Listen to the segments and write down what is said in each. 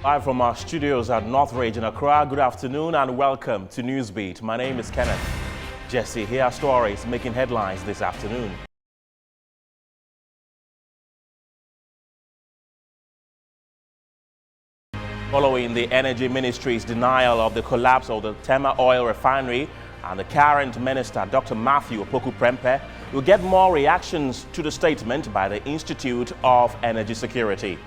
Live from our studios at North Region Accra, good afternoon and welcome to Newsbeat. My name is Kenneth. Jesse, here are stories making headlines this afternoon. Following the Energy Ministry's denial of the collapse of the Tema oil refinery and the current minister, Dr. Matthew Opoku-Prempeh, will get more reactions to the statement by the Institute of Energy Security.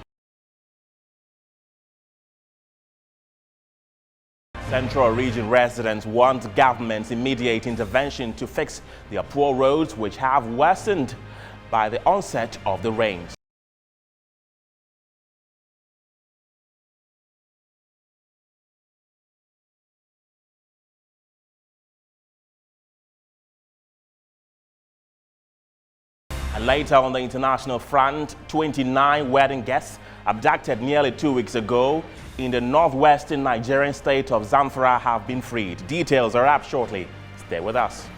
Central Region residents want government's immediate intervention to fix their poor roads, which have worsened by the onset of the rains. And later on the international front, 29 wedding guests abducted nearly 2 weeks ago in the northwestern Nigerian state of Zamfara have been freed. Details are up shortly. Stay with us.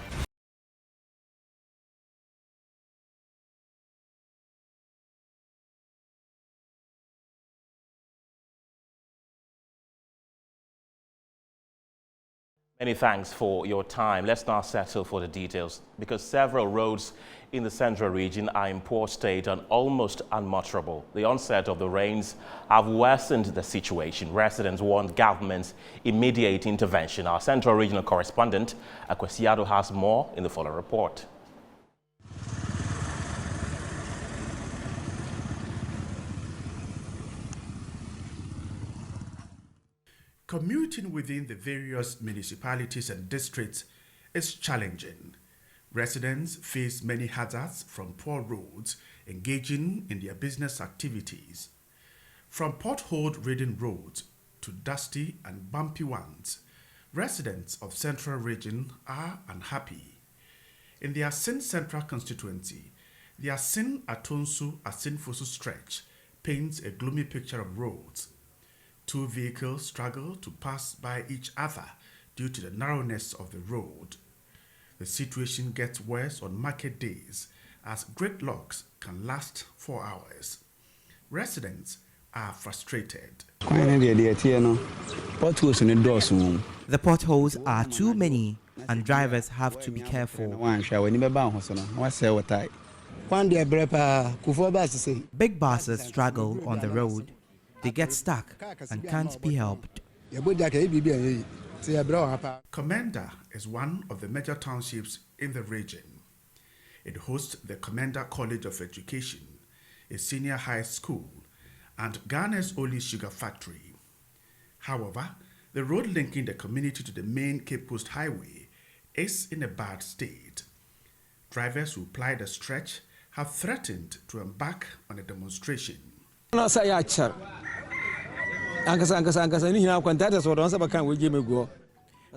Many thanks for your time. Let's now settle for the details, because several roads in the central region are in poor state and almost unmotorable. The onset of the rains have worsened the situation. Residents want government's immediate intervention. Our central regional correspondent, Akwesiado, has more in the following report. Commuting within the various municipalities and districts is challenging. Residents face many hazards from poor roads engaging in their business activities. From pothole-ridden roads to dusty and bumpy ones, residents of Central Region are unhappy. In the Asin Central constituency, the Asin Atonsu-Asin Fosu stretch paints a gloomy picture of roads. Two vehicles struggle to pass by each other due to the narrowness of the road. The situation gets worse on market days as gridlocks can last 4 hours. Residents are frustrated. The potholes are too many and drivers have to be careful. Big buses struggle on the road. They get stuck and can't be helped. Commander is one of the major townships in the region. It hosts the Commander College of Education, a senior high school, and Ghana's only sugar factory. However, the road linking the community to the main Cape Coast Highway is in a bad state. Drivers who ply the stretch have threatened to embark on a demonstration.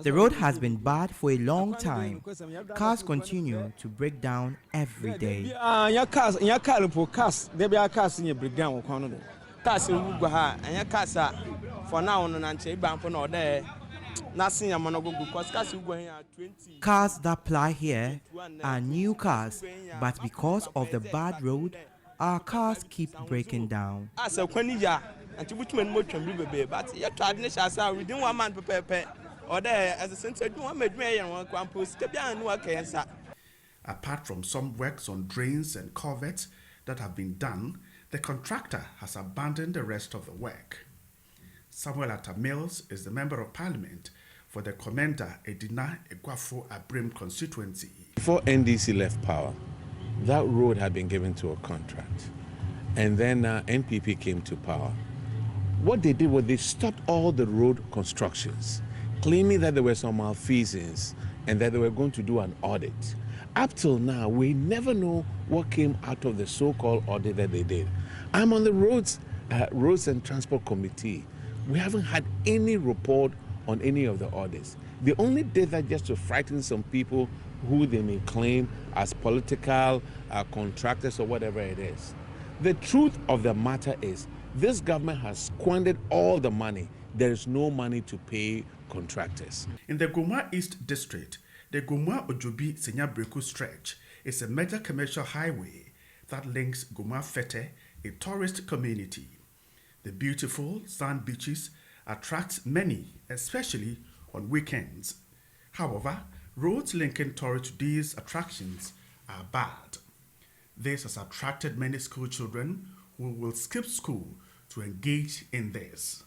The road has been bad for a long time. Cars continue to break down every day. Cars that ply here are new cars, but because of the bad road, our cars keep breaking down. Apart from some works on drains and culverts that have been done, the contractor has abandoned the rest of the work. Samuel Atta Mills is the Member of Parliament for the Commander Edina Egwafo Abrim constituency. Before NDC left power, that road had been given to a contract. And then NPP came to power. What they did was they stopped all the road constructions, claiming that there were some malfeasance and that they were going to do an audit. Up till now, we never know what came out of the so-called audit that they did. I'm on the Roads and Transport Committee. We haven't had any report on any of the audits. They only did that just to frighten some people who they may claim as political contractors or whatever it is. The truth of the matter is, this government has squandered all the money. There is no money to pay contractors. In the Goma East District, the Goma Ojobi Senyabreku stretch is a major commercial highway that links Goma Fete, a tourist community. The beautiful sand beaches attract many, especially on weekends. However, roads linking Torre to these attractions are bad. This has attracted many school children who will skip school to engage in this.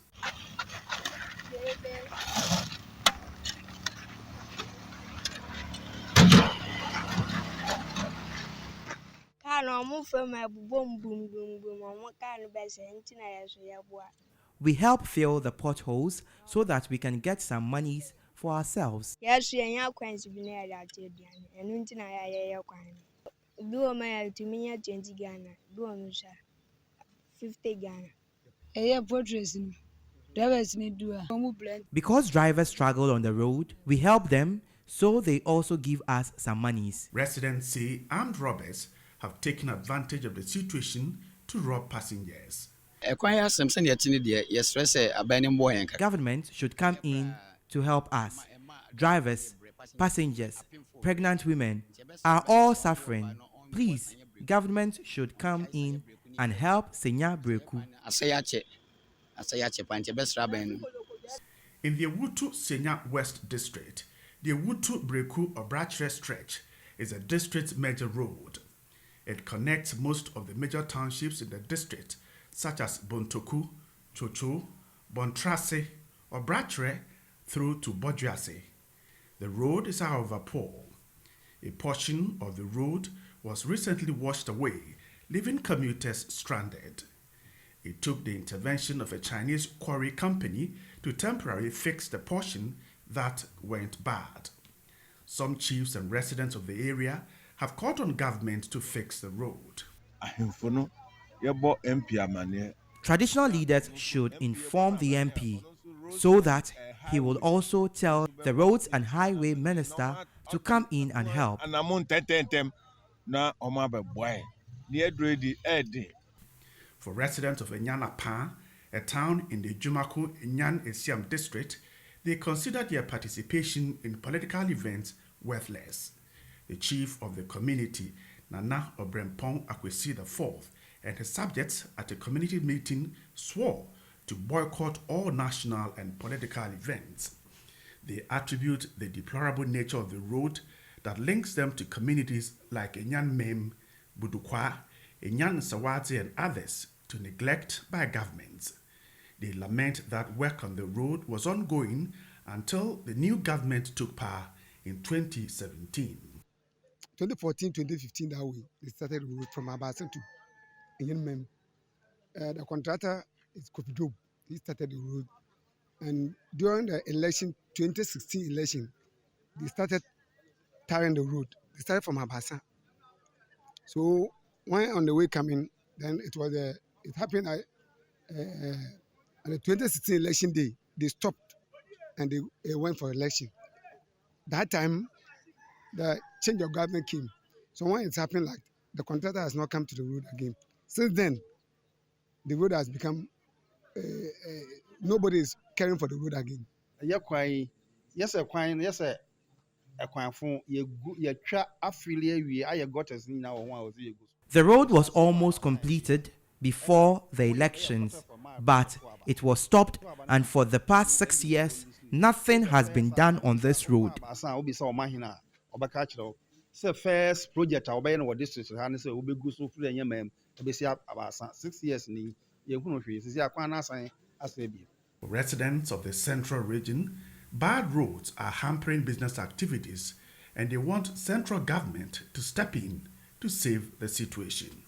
We help fill the potholes so that we can get some monies for ourselves. Because drivers struggle on the road, we help them, so they also give us some monies. Residents say armed robbers have taken advantage of the situation to rob passengers. Government should come in to help us. Drivers, passengers, pregnant women are all suffering. Please, government should come in and help Senya Breku. In the Ewutu Senya West District, the Ewutu Breku Obrachre stretch is a district major road. It connects most of the major townships in the district, such as Bontoku, Chocho, Bontrase, Obrachre, through to Bodjuase. The road is, however, poor. A portion of the road was recently washed away, leaving commuters stranded. It took the intervention of a Chinese quarry company to temporarily fix the portion that went bad. Some chiefs and residents of the area have called on government to fix the road. Traditional leaders should inform the MP so that he will also tell the Roads and Highway Minister to come in and help. For residents of Enyanapa, a town in the Jumaku Enyan Esiam district, they consider their participation in political events worthless. The chief of the community, Nana Obrempong Akwesi IV, and his subjects at a community meeting swore to boycott all national and political events. They attribute the deplorable nature of the road that links them to communities like Enyan Mem, Budukwa, Enyan Sawati, and others to neglect by governments. They lament that work on the road was ongoing until the new government took power in 2017. 2014, 2015, that way, they started the road from Abasan to Enyan. The contractor is Kopidob. He started the road. And during the election, 2016 election, they started tarring the road. They started from Abasan. So when on the way coming, then it happened at the 2016 election day, they stopped and they went for election. That time, the change of government came. So when it's happened, like the contractor has not come to the road again. Since then, the road has become, nobody is caring for the road again. The road was almost completed before the elections, but it was stopped, and for the past 6 years, nothing has been done on this road. First project district 6 years. For residents of the central region, bad roads are hampering business activities, and they want central government to step in to save the situation.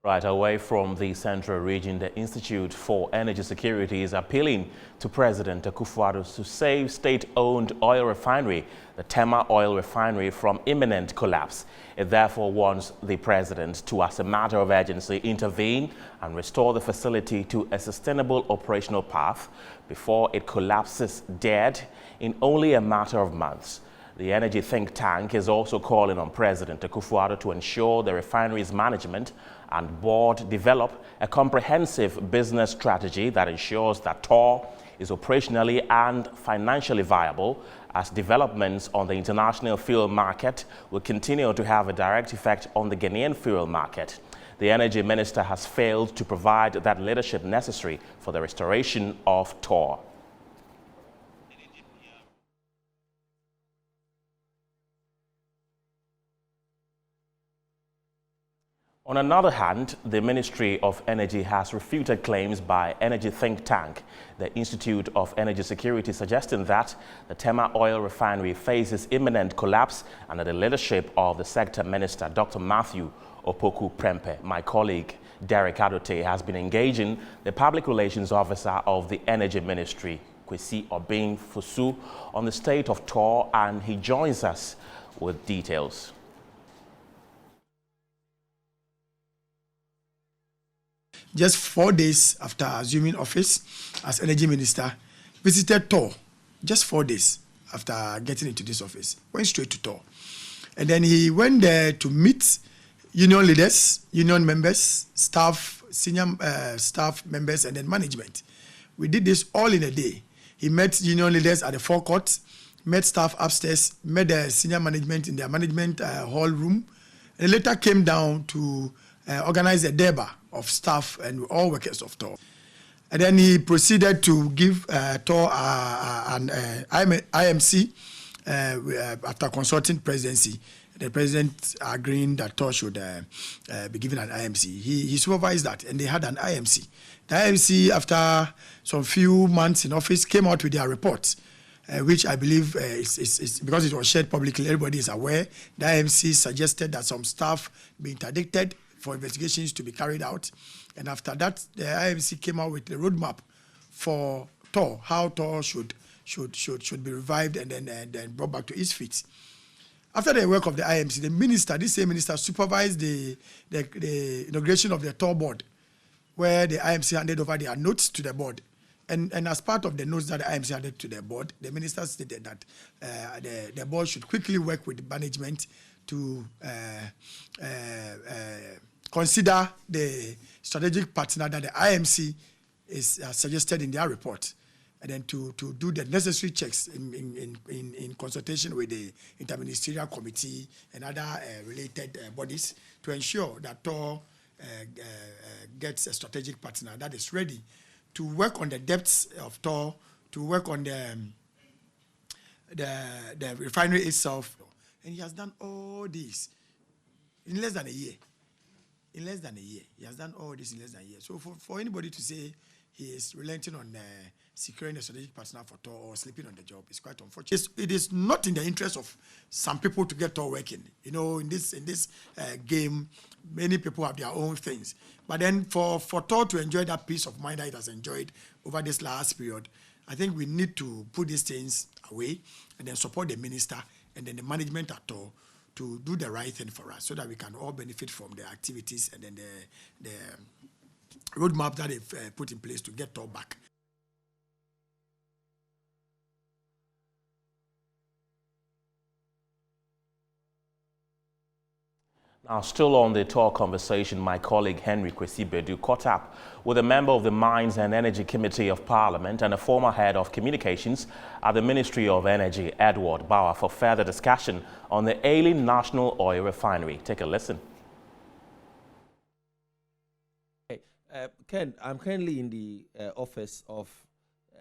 Right, away from the central region, the Institute for Energy Security is appealing to President Akufo-Addo to save state-owned oil refinery, the Tema Oil Refinery, from imminent collapse. It therefore wants the president to, as a matter of urgency, intervene and restore the facility to a sustainable operational path before it collapses dead in only a matter of months. The energy think tank is also calling on President Akufo-Addo to ensure the refinery's management and board develop a comprehensive business strategy that ensures that TOR is operationally and financially viable, as developments on the international fuel market will continue to have a direct effect on the Ghanaian fuel market. The energy minister has failed to provide that leadership necessary for the restoration of TOR. On another hand, the Ministry of Energy has refuted claims by energy think tank, the Institute of Energy Security, suggesting that the Tema oil refinery faces imminent collapse under the leadership of the sector minister, Dr. Matthew Opoku Prempeh. My colleague, Derek Adote, has been engaging the public relations officer of the Energy Ministry, Kwesi Obin Fusu, on the state of TOR, and he joins us with details. Just 4 days after assuming office as energy minister, visited TOR. Just 4 days after getting into this office, went straight to TOR. And then he went there to meet union leaders, union members, staff, senior staff members, and then management. We did this all in a day. He met union leaders at the forecourt, met staff upstairs, met the senior management in their management hall room, and later came down to organize a Deba of staff and all workers of TOR. And then he proceeded to give TOR an IMC after consulting presidency. The president agreeing that TOR should be given an IMC. He supervised that, and they had an IMC. The IMC, after some few months in office, came out with their report, which I believe is because it was shared publicly, everybody is aware. The IMC suggested that some staff be interdicted for investigations to be carried out. And after that, the IMC came out with a roadmap for TOR, how TOR should be revived and then brought back to its feet. After the work of the IMC, the minister, this same minister, supervised the inauguration of the TOR board, where the IMC handed over their notes to the board. And as part of the notes that the IMC handed to the board, the minister stated that the board should quickly work with management to consider the strategic partner that the IMC is suggested in their report, and then to do the necessary checks in consultation with the interministerial committee and other related bodies to ensure that TOR gets a strategic partner that is ready to work on the depths of TOR, to work on the refinery itself. And he has done all this in less than a year. In less than a year. He has done all this in less than a year. So for anybody to say he is relenting on securing a strategic partner for TOR or sleeping on the job is quite unfortunate. It is not in the interest of some people to get TOR working. You know, in this game, many people have their own things. But then for TOR to enjoy that peace of mind that it has enjoyed over this last period, I think we need to put these things away and then support the minister and then the management at TOR to do the right thing for us so that we can all benefit from the activities and then the roadmap that they've put in place to get TOR back. Now, still on the TOR conversation, my colleague Henry Kwesi Bedu caught up with a member of the Mines and Energy Committee of Parliament and a former head of communications at the Ministry of Energy, Edward Bauer, for further discussion on the ailing national oil refinery. Take a listen. Hey, Ken, I'm currently in the office of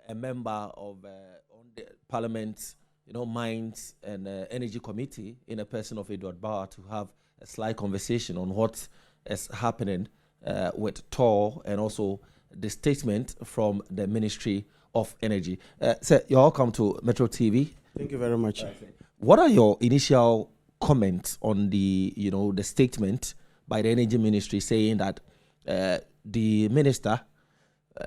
a member of on the Parliament's, Mines and Energy Committee in a person of Edward Bauer to have a slight conversation on what is happening with TOR and also the statement from the Ministry of Energy. Sir, you're welcome to Metro TV. Thank you very much. What are your initial comments on the, the statement by the Energy Ministry saying that the minister,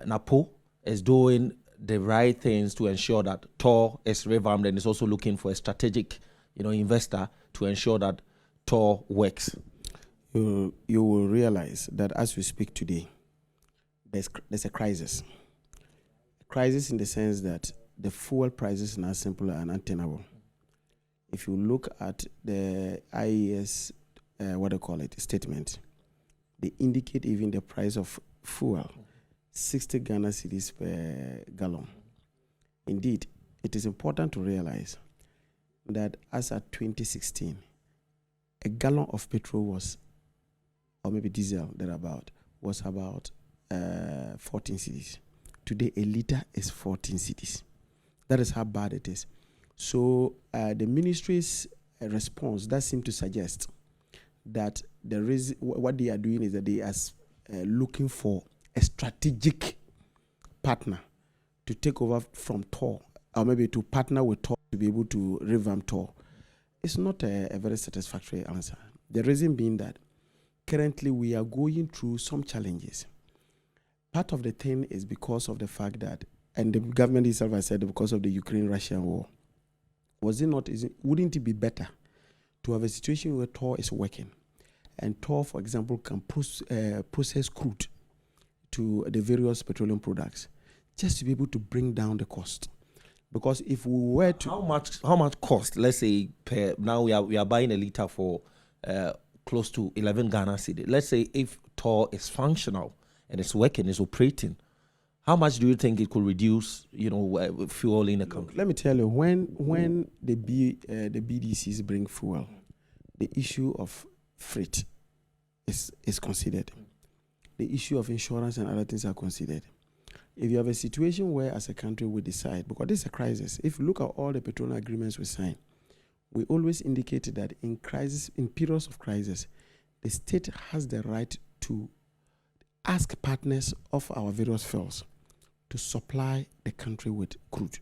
Napo, is doing the right things to ensure that TOR is revamped and is also looking for a strategic, investor to ensure that TOR works? You will realize that as we speak today, there's a crisis. A crisis in the sense that the fuel prices are not simple and untenable. If you look at the IES, statement, they indicate even the price of fuel, 60 Ghana cedis per gallon. Indeed, it is important to realize that as at 2016, a gallon of petrol was or maybe diesel thereabout, was about 14 cedis. Today, a liter is 14 cedis. That is how bad it is. So the ministry's response does seem to suggest that what they are doing is that they are looking for a strategic partner to take over from Tor, or maybe to partner with Tor to be able to revamp Tor. It's not a very satisfactory answer. The reason being that currently we are going through some challenges. Part of the thing is because of the fact that, and the government itself has said because of the Ukraine-Russia war, wouldn't it be better to have a situation where Tor is working, and Tor, for example, can process crude to the various petroleum products, just to be able to bring down the cost? Because if we were to... How much cost, let's say, now we are buying a liter for close to 11 Ghana cedi. Let's say if Tor is functional and it's working, it's operating, how much do you think it could reduce, fuel in the country? Let me tell you, when the BDCs bring fuel, the issue of freight is considered. The issue of insurance and other things are considered. If you have a situation where, as a country, we decide, because this is a crisis, if you look at all the petroleum agreements we sign, we always indicate that in periods of crisis, the state has the right to ask partners of our various fuels to supply the country with crude.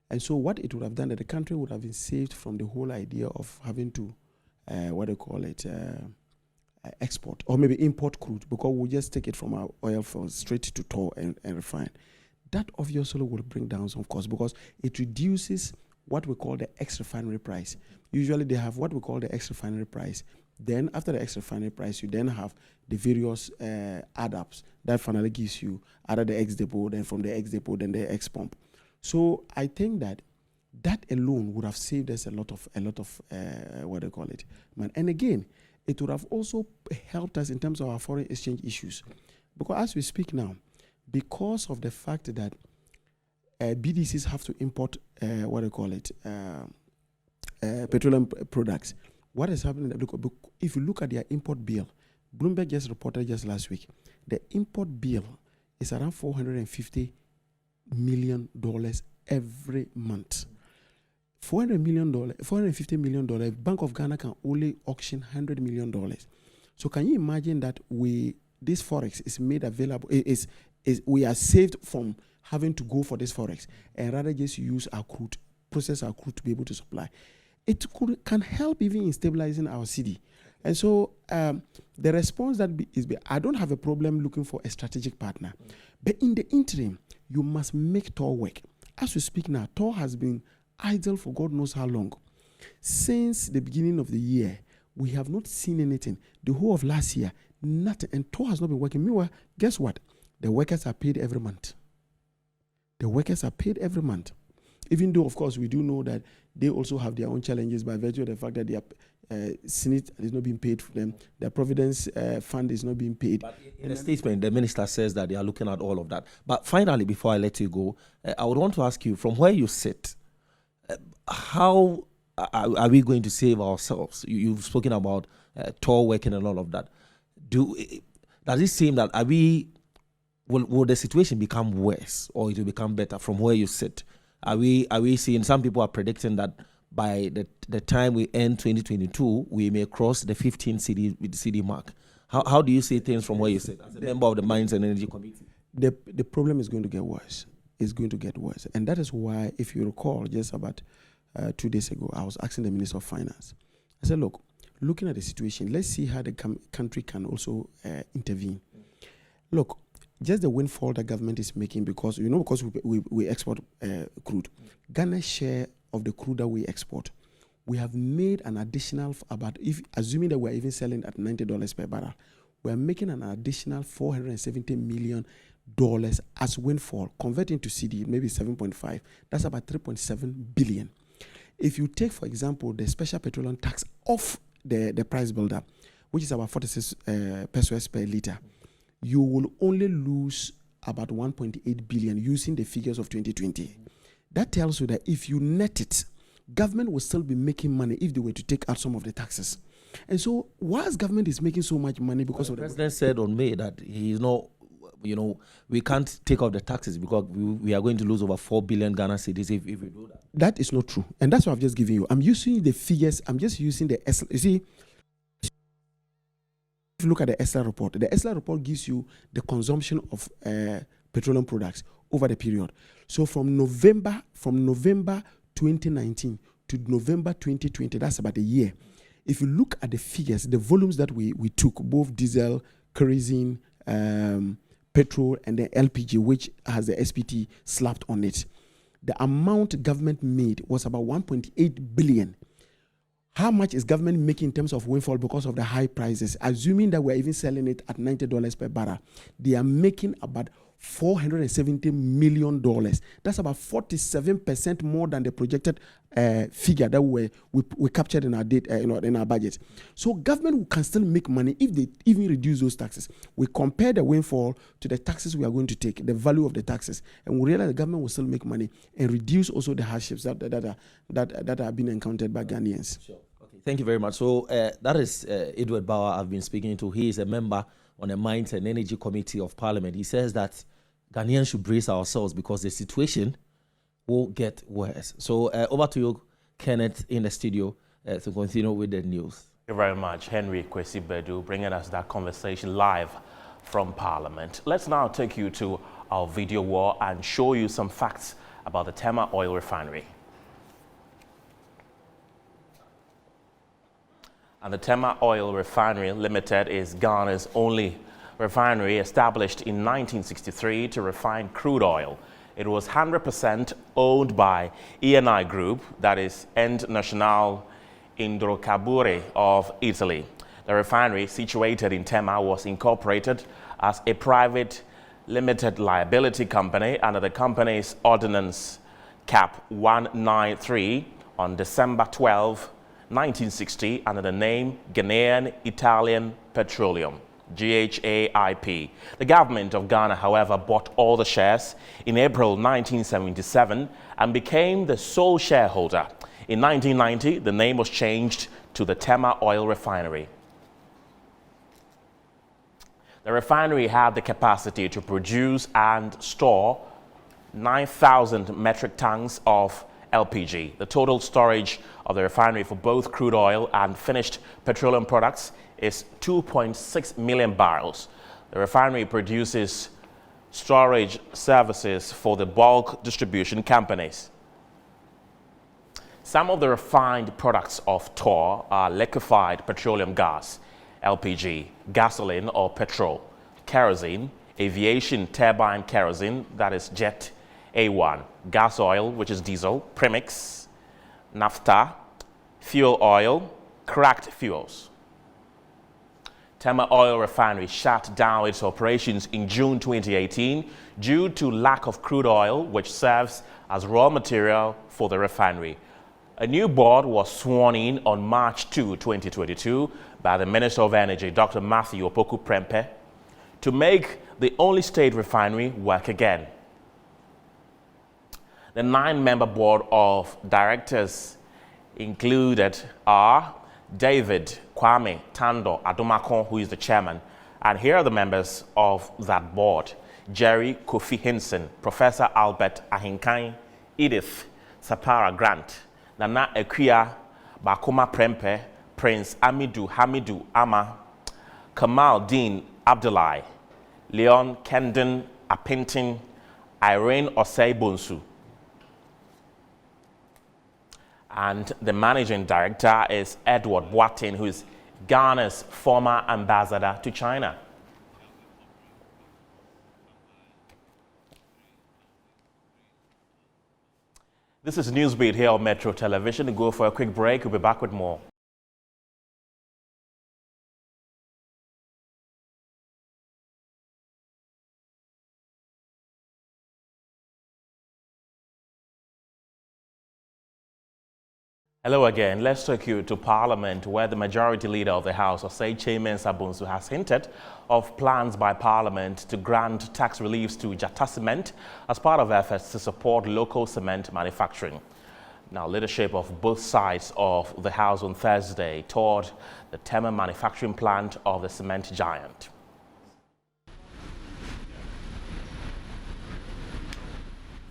And so what it would have done, that the country would have been saved from the whole idea of having to, export or maybe import crude, because we'll just take it from our oil fields straight to Tor and refine. That obviously will bring down some costs because it reduces what we call the ex-refinery price. Usually they have what we call the ex-refinery price. Then after the ex-refinery price, you then have the various add-ups that finally gives you either the ex-depot, then from the ex-depot, then the ex-pump. So I think that alone would have saved us a lot of And again, it would have also helped us in terms of our foreign exchange issues. Because as we speak now, because of the fact that BDCs have to import petroleum products, what is happening? If you look at their import bill, Bloomberg just reported just last week, the import bill is around $450 million every month. $450 million, Bank of Ghana can only auction $100 million. So can you imagine that this forex is made available, we are saved from having to go for this forex and rather just use our crude, process our crude to be able to supply. It can help even in stabilizing our city. And so the response I don't have a problem looking for a strategic partner. But in the interim, you must make Tor work. As we speak now, Tor has been idle for God knows how long. Since the beginning of the year, we have not seen anything. The whole of last year, nothing. And Tor has not been working. Meanwhile, guess what? The workers are paid every month. Even though, of course, we do know that they also have their own challenges by virtue of the fact that their Senate is not being paid for them. Their Providence Fund is not being paid. But in a statement, the minister says that they are looking at all of that. But finally, before I let you go, I would want to ask you, from where you sit, how are we going to save ourselves? You've spoken about Tor working and all of that. Does it seem that will the situation become worse or it will become better from where you sit? Are we seeing, some people are predicting that by the time we end 2022, we may cross the 15 cedi mark. How do you see things from where you sit as a member of the Mines and Energy Committee? The problem is going to get worse. It's going to get worse. And that is why, if you recall, just about 2 days ago, I was asking the Minister of Finance. I said, looking at the situation, let's see how the country can also intervene. Look, just the windfall the government is making because we export crude. Ghana's share of the crude that we export, we have made an additional assuming that we're even selling at $90 per barrel, we're making an additional $470 million as windfall, converting to CD, maybe 7.5. That's about 3.7 billion. If you take, for example, the special petroleum tax off the price builder, which is about 46 pesos per liter, you will only lose about 1.8 billion using the figures of 2020. That tells you that if you net it, government will still be making money if they were to take out some of the taxes. And so, whilst government is making so much money because of the president said on May that he is not, we can't take off the taxes because we are going to lose over 4 billion Ghana cedis if we do that. That is not true. And that's what I've just given you. I'm using the figures. I'm just using the ESLA. You see, if you look at the ESLA report, the ESLA report gives you the consumption of petroleum products over the period. So from November 2019 to November 2020, that's about a year. If you look at the figures, the volumes that we took, both diesel, kerosene, petrol, and the LPG, which has the SPT slapped on it, the amount government made was about 1.8 billion. How much is government making in terms of windfall because of the high prices? Assuming that we're even selling it at $90 per barrel, they are making about $470 million. That's about 47% more than the projected figure that we captured in our data, in our budget. So government can still make money if they even reduce those taxes. We compare the windfall to the taxes we are going to take, the value of the taxes, and we realize the government will still make money and reduce also the hardships that are being encountered by Ghanaians. Sure. Okay. Thank you very much. So that is Edward Bauer I've been speaking to. He is a member on the Mines and Energy Committee of Parliament. He says that Ghanaians should brace ourselves because the situation will get worse. So over to you, Kenneth, in the studio to continue with the news. Thank you very much, Henry Kwesi Bedu, bringing us that conversation live from Parliament. Let's now take you to our video wall and show you some facts about the Tema Oil Refinery. And the Tema Oil Refinery Limited is Ghana's only refinery established in 1963 to refine crude oil. It was 100% owned by ENI Group, that is Ent Nationale Idrocarburi of Italy. The refinery, situated in Tema, was incorporated as a private limited liability company under the company's Ordinance Cap 193 on December 12, 1960, under the name Ghanaian Italian Petroleum, GHAIP. The government of Ghana, however, bought all the shares in April 1977 and became the sole shareholder. In 1990, the name was changed to the Tema Oil Refinery. The refinery had the capacity to produce and store 9,000 metric tons of LPG. The total storage of the refinery for both crude oil and finished petroleum products is 2.6 million barrels. The refinery produces storage services for the bulk distribution companies. Some of the refined products of TOR are liquefied petroleum gas, LPG, gasoline or petrol, kerosene, aviation turbine kerosene, that is jet A1, gas oil, which is diesel, premix, naphtha, fuel oil, cracked fuels. Tema Oil Refinery shut down its operations in June 2018 due to lack of crude oil, which serves as raw material for the refinery. A new board was sworn in on March 2, 2022 by the Minister of Energy, Dr. Matthew Opoku Prempeh, to make the only state refinery work again. The 9-member board of directors included are David Kwame Tando Adomakon, who is the chairman, and here are the members of that board: Jerry Kofi Hinson, Professor Albert Ahinkan, Edith Sapara Grant, Nana Ekuya Bakoma Prempeh, Prince Amidou Hamidou Ama, Kamal Dean Abdullahi, Leon Kendon Apintin, Irene Osei Bonsu. And the managing director is Edward Boateng, who is Ghana's former ambassador to China. This is Newsbeat here on Metro Television. We'll go for a quick break. We'll be back with more. Hello again. Let's take you to Parliament, where the Majority Leader of the House, Osei Mensah Bonsu, has hinted of plans by Parliament to grant tax reliefs to Jata Cement as part of efforts to support local cement manufacturing. Now, leadership of both sides of the House on Thursday toured the Tema manufacturing plant of the cement giant.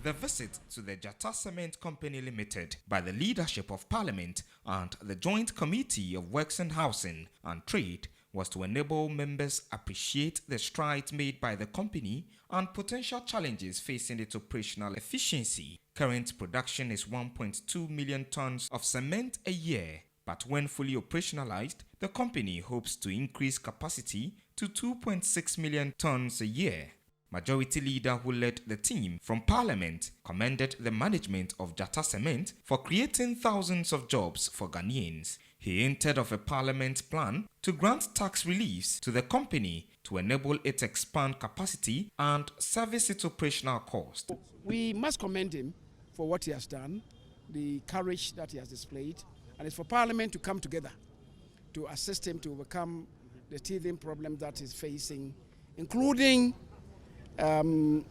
The visit to the Jatta Cement Company Limited by the leadership of Parliament and the Joint Committee of Works and Housing and Trade was to enable members appreciate the strides made by the company and potential challenges facing its operational efficiency. Current production is 1.2 million tons of cement a year, but when fully operationalized, the company hopes to increase capacity to 2.6 million tons a year. Majority Leader who led the team from Parliament commended the management of Jatta Cement for creating thousands of jobs for Ghanaians. He hinted of a Parliament plan to grant tax reliefs to the company to enable it to expand capacity and service its operational cost. We must commend him for what he has done, the courage that he has displayed, and it's for Parliament to come together to assist him to overcome the teething problem that he's facing, including some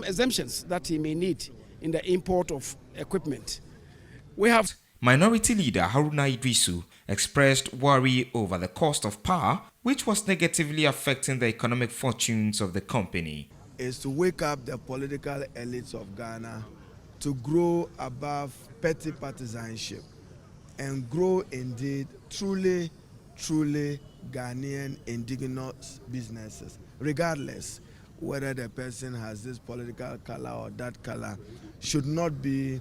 exemptions that he may need in the import of equipment. We have Minority Leader Haruna Idrisu expressed worry over the cost of power, which was negatively affecting the economic fortunes of the company. Is to wake up the political elites of Ghana to grow above petty partisanship and grow indeed truly Ghanaian indigenous businesses, regardless whether the person has this political color or that color, should not be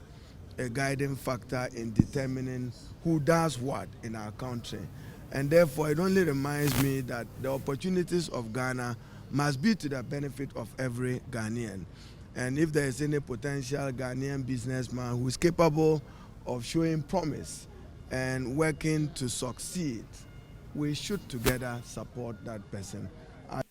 a guiding factor in determining who does what in our country. And therefore, it only reminds me that the opportunities of Ghana must be to the benefit of every Ghanaian. And if there is any potential Ghanaian businessman who is capable of showing promise and working to succeed, we should together support that person.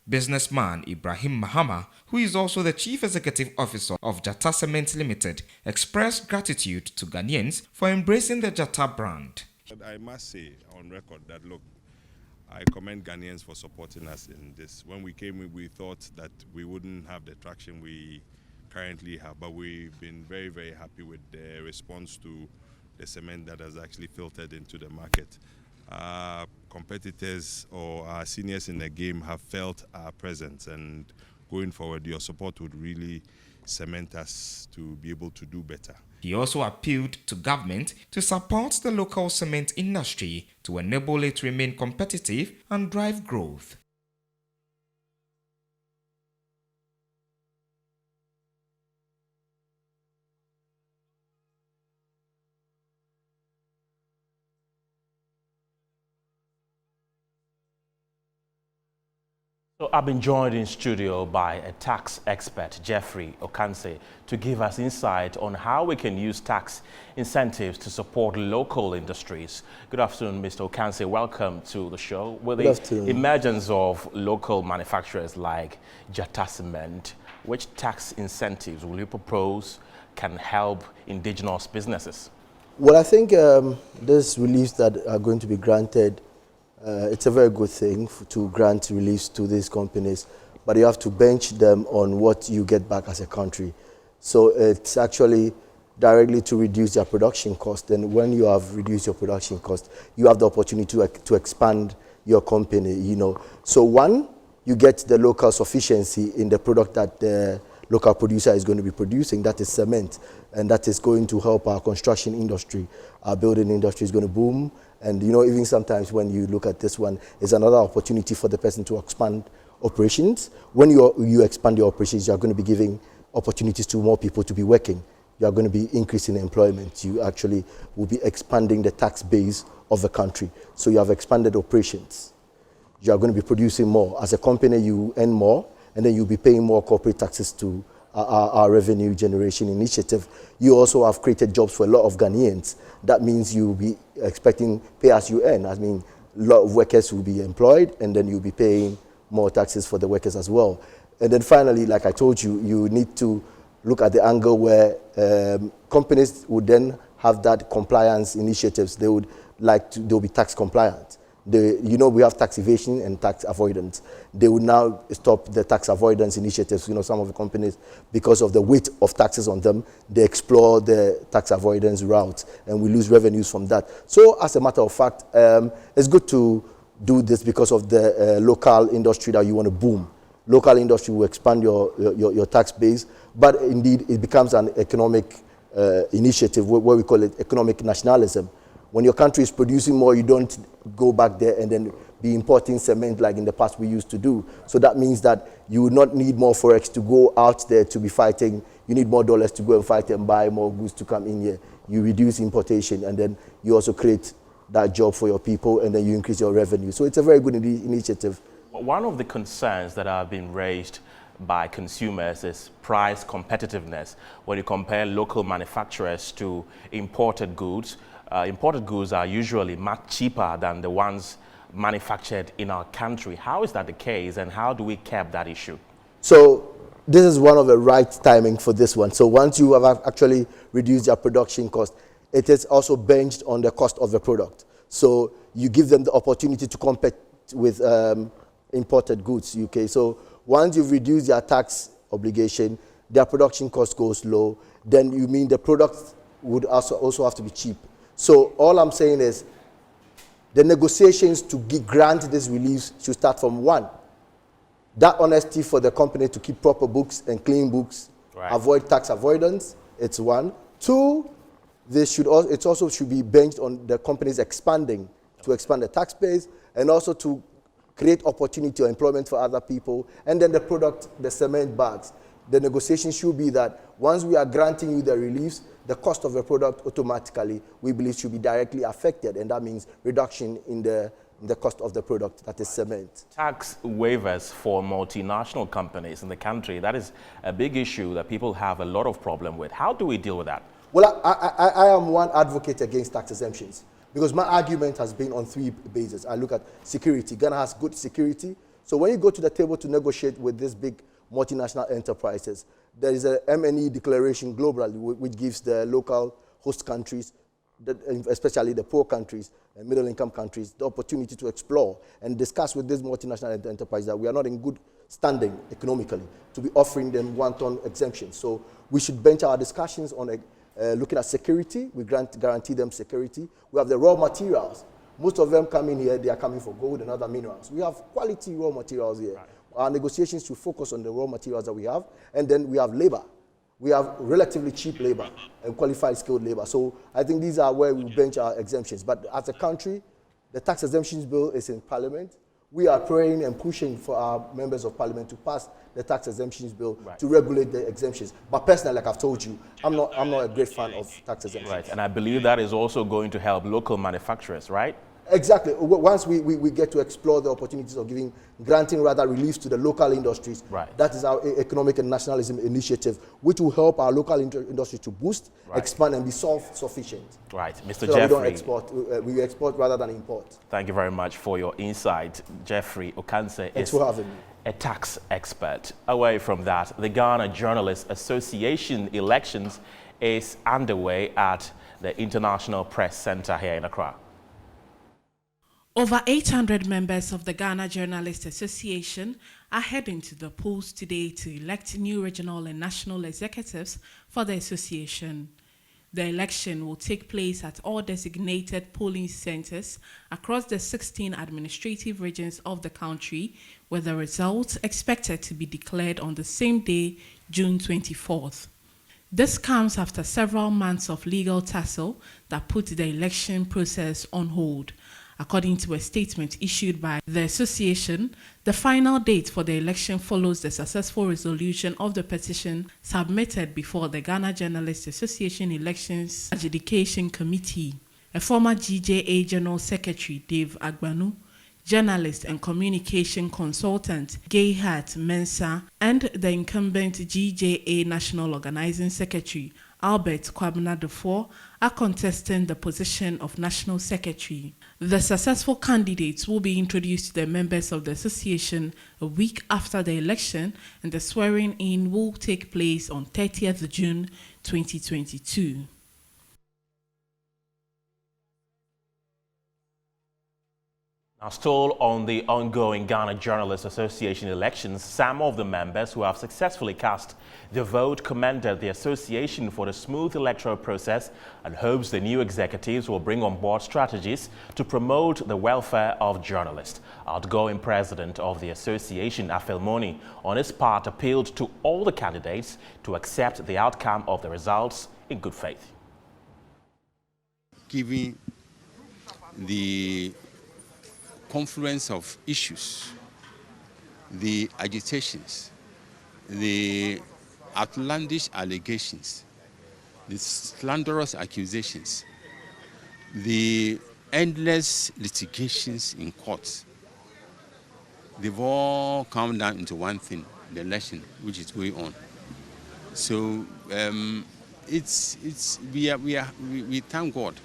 Businessman Ibrahim Mahama, who is also the Chief Executive Officer of Jatta Cement Limited, expressed gratitude to Ghanaians for embracing the Jatta brand. I must say on record that, look, I commend Ghanaians for supporting us in this. When we came in, we thought that we wouldn't have the traction we currently have, but we've been very, very happy with the response to the cement that has actually filtered into the market. Our competitors or our seniors in the game have felt our presence, and going forward, your support would really cement us to be able to do better. He also appealed to government to support the local cement industry to enable it to remain competitive and drive growth. So I've been joined in studio by a tax expert, Jeffrey Okanse, to give us insight on how we can use tax incentives to support local industries. Good afternoon, Mr. Okanse. Welcome to the show. With the emergence of local manufacturers like Jatta Cement, which tax incentives will you propose can help indigenous businesses? Well, I think these reliefs that are going to be granted, it's a very good thing to grant reliefs to these companies, but you have to bench them on what you get back as a country. So it's actually directly to reduce their production cost. And when you have reduced your production cost, you have the opportunity to expand your company, you know. So one, you get the local sufficiency in the product that the local producer is going to be producing, that is cement, and that is going to help our construction industry. Our building industry is going to boom. And you know, even sometimes when you look at this one, it's another opportunity for the person to expand operations. When you expand your operations, you are going to be giving opportunities to more people to be working. You are going to be increasing employment. You actually will be expanding the tax base of the country. So you have expanded operations. You are going to be producing more. As a company, you earn more, and then you'll be paying more corporate taxes to our revenue generation initiative. You also have created jobs for a lot of Ghanaians. That means you'll be expecting pay as you earn. I mean, a lot of workers will be employed, and then you'll be paying more taxes for the workers as well. And then finally, like I told you, you need to look at the angle where companies would then have that compliance initiatives. They'll be tax compliant. we have tax evasion and tax avoidance. They will now stop the tax avoidance initiatives. Some of the companies, because of the weight of taxes on them, they explore the tax avoidance route, and we lose revenues from that. So, as a matter of fact, it's good to do this because of the local industry that you want to boom. Local industry will expand your tax base, but indeed it becomes an economic initiative where we call it economic nationalism. When your country is producing more, you don't go back there and then be importing cement like in the past we used to do. So that means that you would not need more forex to go out there to be fighting. You need more dollars to go and fight and buy more goods to come in here. You reduce importation, and then you also create that job for your people, and then you increase your revenue. So it's a very good initiative. One of the concerns that have been raised by consumers is price competitiveness. When you compare local manufacturers to imported goods, imported goods are usually much cheaper than the ones manufactured in our country. How is that the case, and how do we curb that issue? So this is one of the right timing for this one. So once you have actually reduced your production cost, it is also benched on the cost of the product. So you give them the opportunity to compete with imported goods, UK. So once you've reduced your tax obligation, their production cost goes low, then you mean the product would also have to be cheap. So all I'm saying is the negotiations to grant this relief should start from one, that honesty for the company to keep proper books and clean books, avoid tax avoidance, it's one. Two, it also should be benched on the companies expanding, to expand the tax base, and also to create opportunity or employment for other people. And then the product, the cement bags. The negotiation should be that once we are granting you the reliefs, the cost of the product automatically, we believe, should be directly affected. And that means reduction in the cost of the product, that is cement. Tax waivers for multinational companies in the country, that is a big issue that people have a lot of problem with. How do we deal with that? Well, I am one advocate against tax exemptions, because my argument has been on three bases. I look at security. Ghana has good security. So when you go to the table to negotiate with these big multinational enterprises, there is a M&E declaration globally, which gives the local host countries, especially the poor countries and middle-income countries, the opportunity to explore and discuss with these multinational enterprises that we are not in good standing economically to be offering them one-ton exemptions. So we should bench our discussions on looking at security. We guarantee them security. We have the raw materials. Most of them come in here, they are coming for gold and other minerals. We have quality raw materials here. Right. Our negotiations should focus on the raw materials that we have, and then we have labor. We have relatively cheap labor and qualified skilled labor. So I think these are where we bench our exemptions. But as a country, the tax exemptions bill is in Parliament. We are praying and pushing for our members of Parliament to pass the tax exemptions bill to regulate the exemptions. But personally, like I've told you, I'm not a great fan of tax exemptions. Right, and I believe that is also going to help local manufacturers, right? Exactly. Once we get to explore the opportunities of granting relief to the local industries, that is our economic and nationalism initiative, which will help our local industry to boost, expand, and be self-sufficient. Right. Mr. So Jeffrey. We don't export, we export rather than import. Thank you very much for your insight. Jeffrey Okanse is a tax expert. Away from that, the Ghana Journalists Association elections is underway at the International Press Center here in Accra. Over 800 members of the Ghana Journalists Association are heading to the polls today to elect new regional and national executives for the association. The election will take place at all designated polling centers across the 16 administrative regions of the country, with the results expected to be declared on the same day, June 24th. This comes after several months of legal tussle that put the election process on hold. According to a statement issued by the association, the final date for the election follows the successful resolution of the petition submitted before the Ghana Journalists Association Elections Adjudication Committee. A former GJA General Secretary, Dave Agbanu, journalist and communication consultant, Gayhat Mensah, and the incumbent GJA National Organizing Secretary, Albert Kwabena IV, are contesting the position of National Secretary. The successful candidates will be introduced to the members of the association a week after the election, and the swearing-in will take place on 30th June 2022. Now, still on the ongoing Ghana Journalists Association elections, some of the members who have successfully cast their vote commended the association for the smooth electoral process and hopes the new executives will bring on board strategies to promote the welfare of journalists. Outgoing president of the association, Afilmoni, on his part appealed to all the candidates to accept the outcome of the results in good faith. Given the confluence of issues, the agitations, the outlandish allegations, the slanderous accusations, the endless litigations in courts, they've all come down into one thing: the election, which is going on. So we thank God.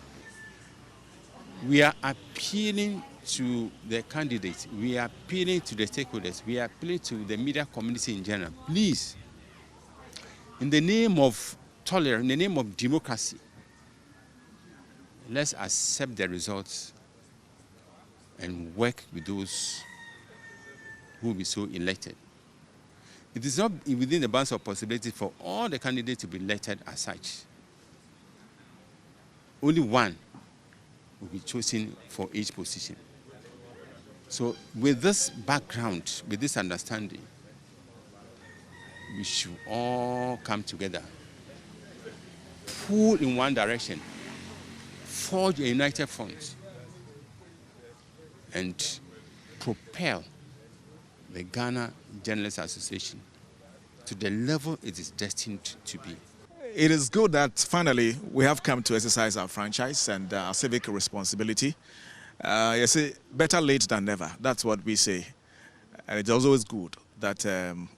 We are appealing to the candidates, we are appealing to the stakeholders, we are appealing to the media community in general. Please, in the name of tolerance, in the name of democracy, let's accept the results and work with those who will be so elected. It is not within the bounds of possibility for all the candidates to be elected as such. Only one will be chosen for each position. So with this background, with this understanding, we should all come together, pull in one direction, forge a united front, and propel the Ghana Journalists Association to the level it is destined to be. It is good that finally we have come to exercise our franchise and our civic responsibility. You see, better late than never. That's what we say. And it's always good that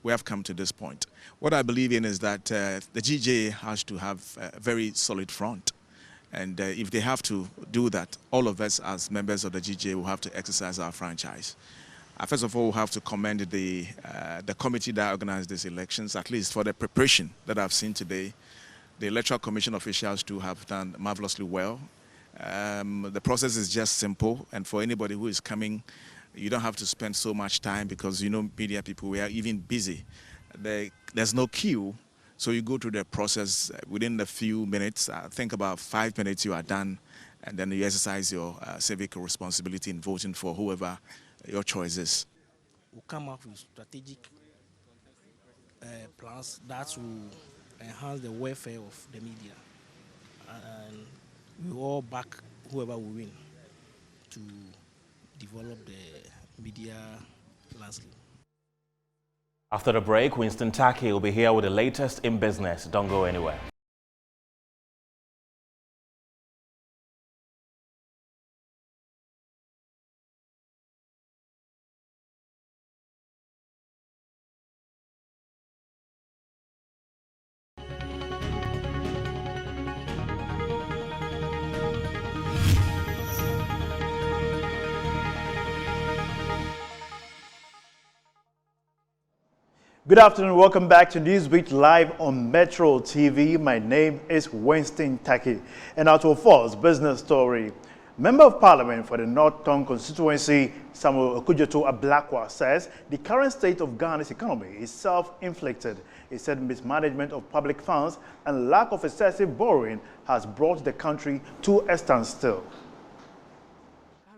we have come to this point. What I believe in is that the GJ has to have a very solid front. And if they have to do that, all of us as members of the GJ will have to exercise our franchise. First of all, we have to commend the committee that organized these elections, at least for the preparation that I've seen today. The Electoral Commission officials too have done marvelously well. The process is just simple, and for anybody who is coming, you don't have to spend so much time because, you know, media people, we are even busy. There's no queue, so you go through the process within a few minutes. I think about 5 minutes you are done, and then you exercise your civic responsibility in voting for whoever your choice is. We'll come up with strategic plans that will enhance the welfare of the media, and we all back whoever will win to develop the media landscape. After the break, Winston Taki will be here with the latest in business. Don't go anywhere. Good afternoon, welcome back to Newsbeat Live on Metro TV. My name is Winston Taki. And our first business story. Member of Parliament for the North Tongue constituency, Samuel Okujoto Ablakwa, says the current state of Ghana's economy is self-inflicted. He said mismanagement of public funds and lack of excessive borrowing has brought the country to a standstill.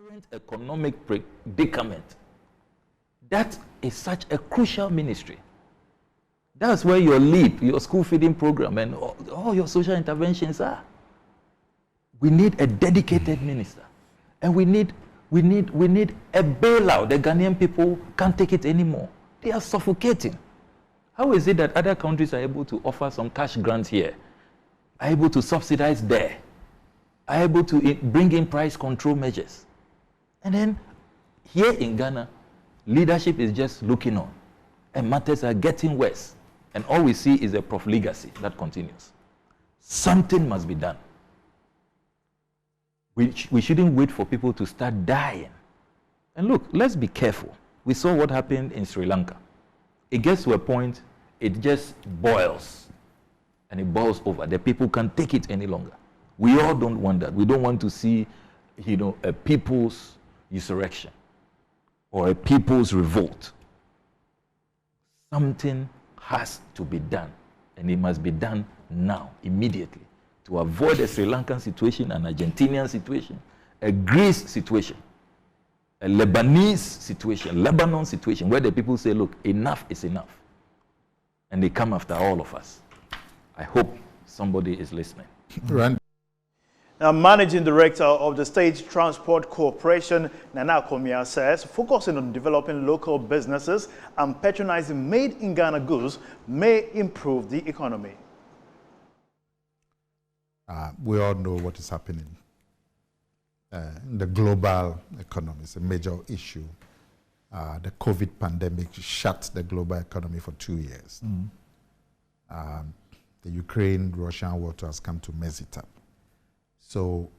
Current economic predicament, that is such a crucial ministry. That's where your LEAP, your school feeding program, and all your social interventions are. We need a dedicated minister, and we need a bailout. The Ghanaian people can't take it anymore. They are suffocating. How is it that other countries are able to offer some cash grants here, are able to subsidize there, are able to bring in price control measures, and then here in Ghana, leadership is just looking on, and matters are getting worse. And all we see is a profligacy that continues. Something must be done. We shouldn't wait for people to start dying. And look, let's be careful. We saw what happened in Sri Lanka. It gets to a point, it just boils. And it boils over. The people can't take it any longer. We all don't want that. We don't want to see, a people's insurrection. or a people's revolt. Something has to be done, and it must be done now, immediately, to avoid a Sri Lankan situation, an Argentinian situation, a Greece situation, a Lebanese situation, Lebanon situation, where the people say, look, enough is enough. And they come after all of us. I hope somebody is listening. Now, Managing Director of the State Transport Corporation, Nana Komia, says focusing on developing local businesses and patronizing made-in-Ghana goods may improve the economy. We all know what is happening in the global economy. It's a major issue. The COVID pandemic shut the global economy for 2 years. The Ukraine-Russian war has come to mess it up. So,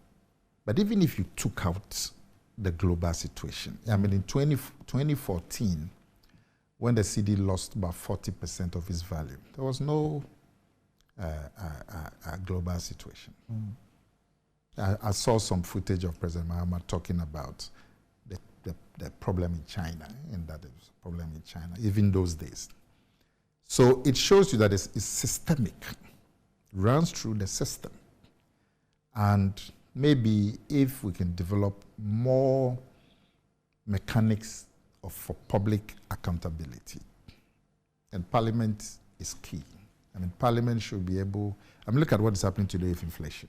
but even if you took out the global situation, I mean, in 2014, when the cedi lost about 40% of its value, there was no global situation. I saw some footage of President Mahama talking about the problem in China, and that there was a problem in China, even those days. So it shows you that it's systemic, runs through the system. And maybe if we can develop more mechanics for public accountability, and Parliament is key. I mean, Parliament should be able, I mean, look at what is happening today with inflation.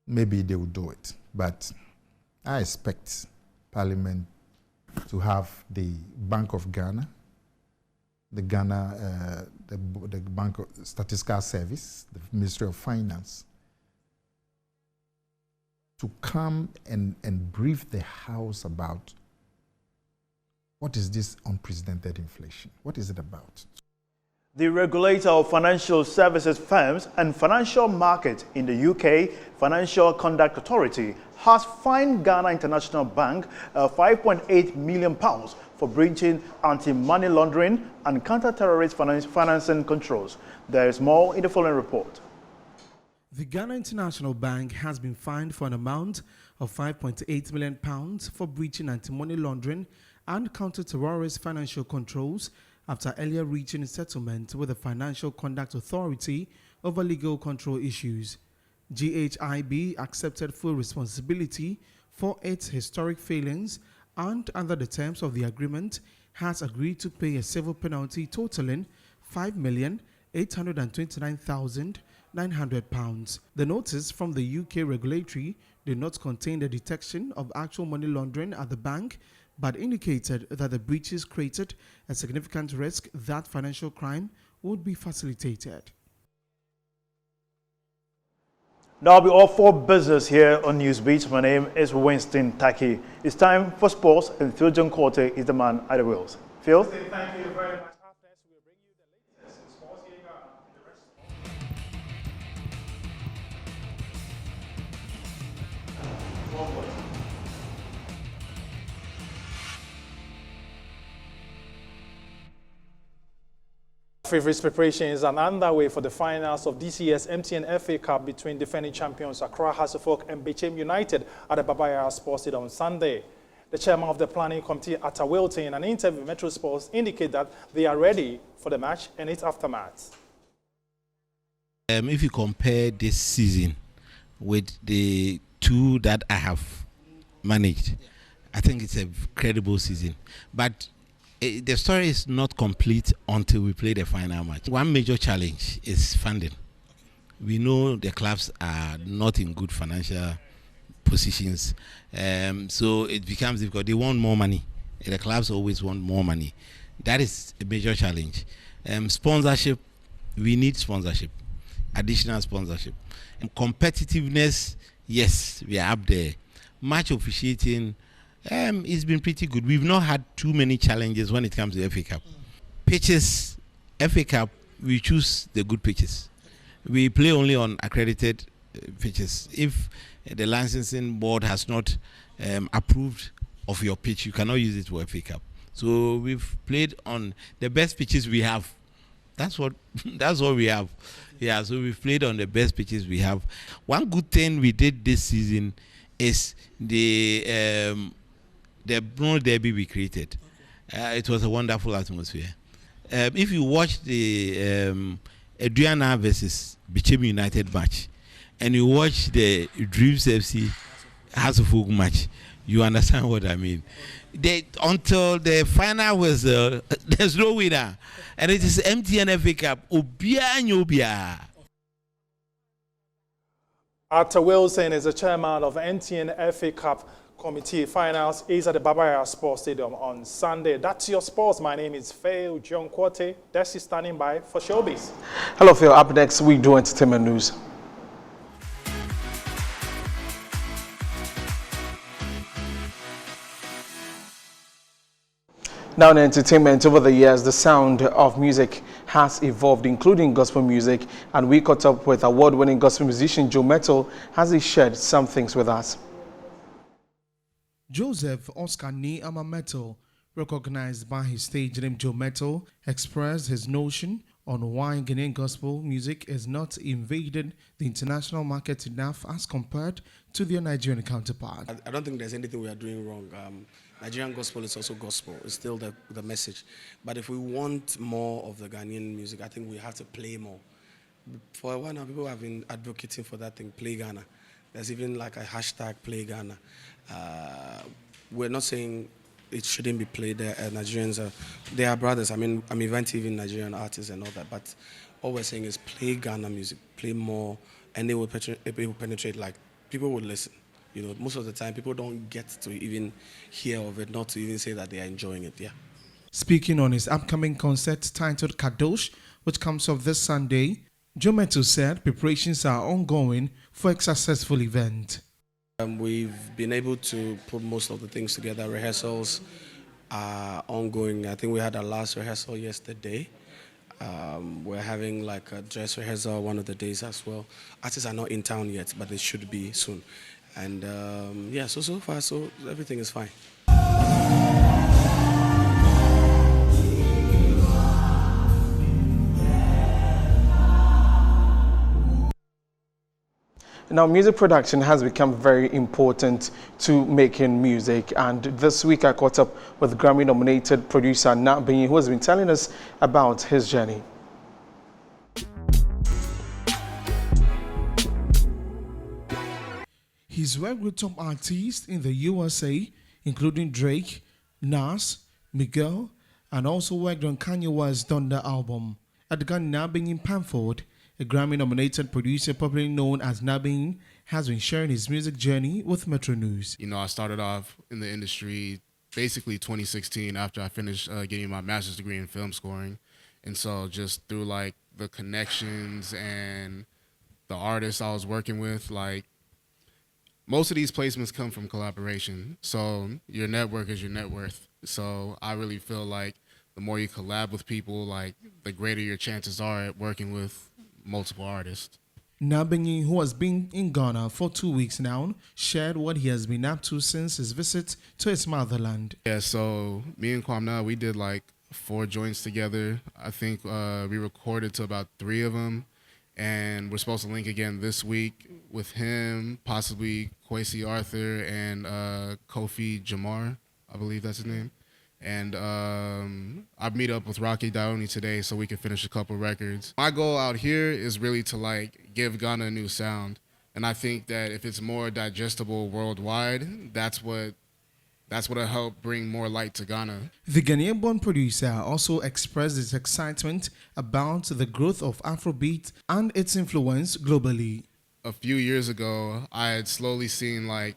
Maybe they will do it, but I expect Parliament to have the Bank of Ghana, the Bank of Statistical Service, the Ministry of Finance, to come and brief the House about what is this unprecedented inflation? What is it about? The regulator of financial services firms and financial markets in the UK, Financial Conduct Authority, has fined Ghana International Bank £5.8 million for breaching anti-money laundering and counter-terrorist financing controls. There is more in the following report. The Ghana International Bank has been fined for an amount of £5.8 million for breaching anti-money laundering and counter-terrorist financial controls after earlier reaching a settlement with the Financial Conduct Authority over legal control issues. GHIB accepted full responsibility for its historic failings and, under the terms of the agreement, has agreed to pay a civil penalty totaling £5,829,900. The notice from the UK regulatory did not contain the detection of actual money laundering at the bank, but indicated that the breaches created a significant risk that financial crime would be facilitated. That'll be all for business here on Newsbeat. My name is Winston Taki. It's time for sports, and Phil John Corte is the man at the wheels. Phil? Thank you very much. Up next, we'll bring you the latest in sports here and the rest. Favorites preparations are underway for the finals of this year's MTN FA Cup between defending champions Accra Hasselhoff and Bechem United at the Babaya Sports Stadium on Sunday. The chairman of the planning committee at Wilton in an interview with Metro Sports indicated that they are ready for the match and its aftermath. If you compare this season with the two that I have managed, I think it's a credible season. But the story is not complete until we play the final match. One major challenge is funding. We know the clubs are not in good financial positions, so it becomes difficult. They want more money. The clubs always want more money. That is a major challenge. Sponsorship, we need sponsorship, additional sponsorship. And competitiveness, yes, we are up there. Match officiating, it's been pretty good. We've not had too many challenges when it comes to FA Cup. Pitches, FA Cup, we choose the good pitches. We play only on accredited pitches. If the licensing board has not approved of your pitch, you cannot use it for FA Cup. So we've played on the best pitches we have. That's what we have. Yeah, so we've played on the best pitches we have. One good thing we did this season is the the Bruno Derby we created. It was a wonderful atmosphere. If you watch the Adriana versus Bichemi United match, and you watch the Dreams FC House of Folk match, you understand what I mean. Until the final was, there's no winner, and it is MTN FA Cup. Obia. Arthur Wilson is the chairman of MTN FA Cup Committee. Finals is at the Babaya Sports Stadium on Sunday. That's your sports. My name is Phil John Quote. Desi standing by for Showbiz. Hello, Phil. Up next, we do entertainment news. Now in entertainment, over the years, the sound of music has evolved, including gospel music, and we caught up with award-winning gospel musician Joe Mettle as he shared some things with us. Joseph Oscar Ni Amameto, recognized by his stage name Joe Mettle, expressed his notion on why Ghanaian gospel music is not invaded the international market enough as compared to their Nigerian counterpart. I don't think there's anything we are doing wrong. Nigerian gospel is also gospel. It's still the message. But if we want more of the Ghanaian music, I think we have to play more. For a while now, people have been advocating for that thing, Play Ghana. There's even like a hashtag, Play Ghana. We're not saying it shouldn't be played. Nigerians they are brothers. I mean, I'm inventing even Nigerian artists and all that. But all we're saying is play Ghana music, play more, and they will penetrate. Like people will listen. You know, most of the time people don't get to even hear of it, not to even say that they are enjoying it. Yeah. Speaking on his upcoming concert titled Kadosh, which comes up this Sunday, Joe Mettle said preparations are ongoing for a successful event. We've been able to put most of the things together. Rehearsals are ongoing. I think we had our last rehearsal yesterday. We're having like a dress rehearsal one of the days as well. Artists are not in town yet, but they should be soon. And yeah, so far, everything is fine. Now, music production has become very important to making music, and this week I caught up with Grammy-nominated producer Nat Binyi, who has been telling us about his journey. He's worked with top artists in the USA, including Drake, Nas, Miguel, and also worked on Kanye West's Thunder album. At the Ghana in Pamford, a Grammy-nominated producer popularly known as Nabin has been sharing his music journey with Metro News. You know, I started off in the industry basically 2016 after I finished getting my master's degree in film scoring. And so just through like the connections and the artists I was working with, like most of these placements come from collaboration. So your network is your net worth. So I really feel like the more you collab with people, like the greater your chances are at working with multiple artists. Nabinyi, who has been in Ghana for 2 weeks now, shared what he has been up to since his visit to his motherland. Yeah, so me and Kwamna, we did like 4 joints together. I think we recorded to about 3 of them, and we're supposed to link again this week with him, possibly Kwesi Arthur and Kofi Jamar, I believe that's his name. And I meet up with Rocky Dione today so we can finish a couple records. My goal out here is really to like give Ghana a new sound. And I think that if it's more digestible worldwide, that's what'll help bring more light to Ghana. The Ghanaian-born producer also expressed his excitement about the growth of Afrobeat and its influence globally. A few years ago, I had slowly seen like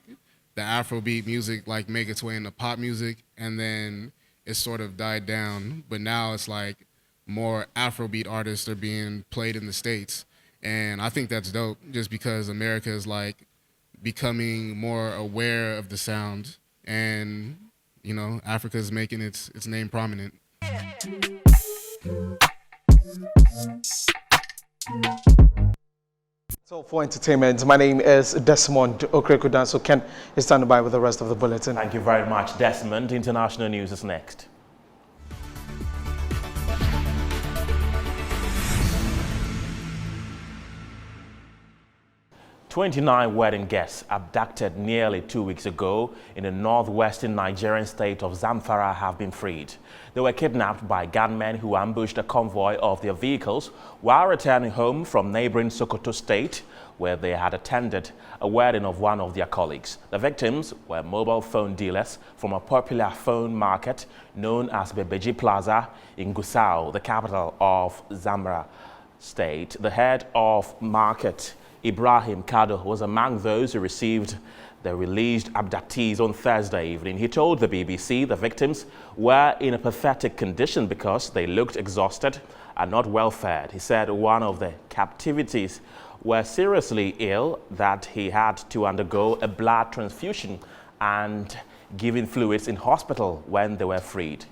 the Afrobeat music like make its way into pop music, and then it sort of died down. But now it's like more Afrobeat artists are being played in the States. And I think that's dope just because America is like becoming more aware of the sound, and you know, Africa is making its name prominent. So for entertainment, my name is Desmond Okrekudan. So Ken is standing by with the rest of the bulletin. Thank you very much, Desmond. International news is next. 29 wedding guests abducted nearly 2 weeks ago in the northwestern Nigerian state of Zamfara have been freed. They were kidnapped by gunmen who ambushed a convoy of their vehicles while returning home from neighboring Sokoto state, where they had attended a wedding of one of their colleagues. The victims were mobile phone dealers from a popular phone market known as Bebeji Plaza in Gusau, the capital of Zamfara state. The head of market, Ibrahim Kado, was among those who received the released abductees on Thursday evening. He told the BBC the victims were in a pathetic condition because they looked exhausted and not well fed. He said one of the captivities were seriously ill, that he had to undergo a blood transfusion and given fluids in hospital when they were freed.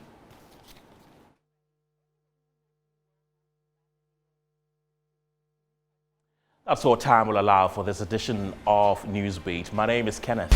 That's all time will allow for this edition of Newsbeat. My name is Kenneth.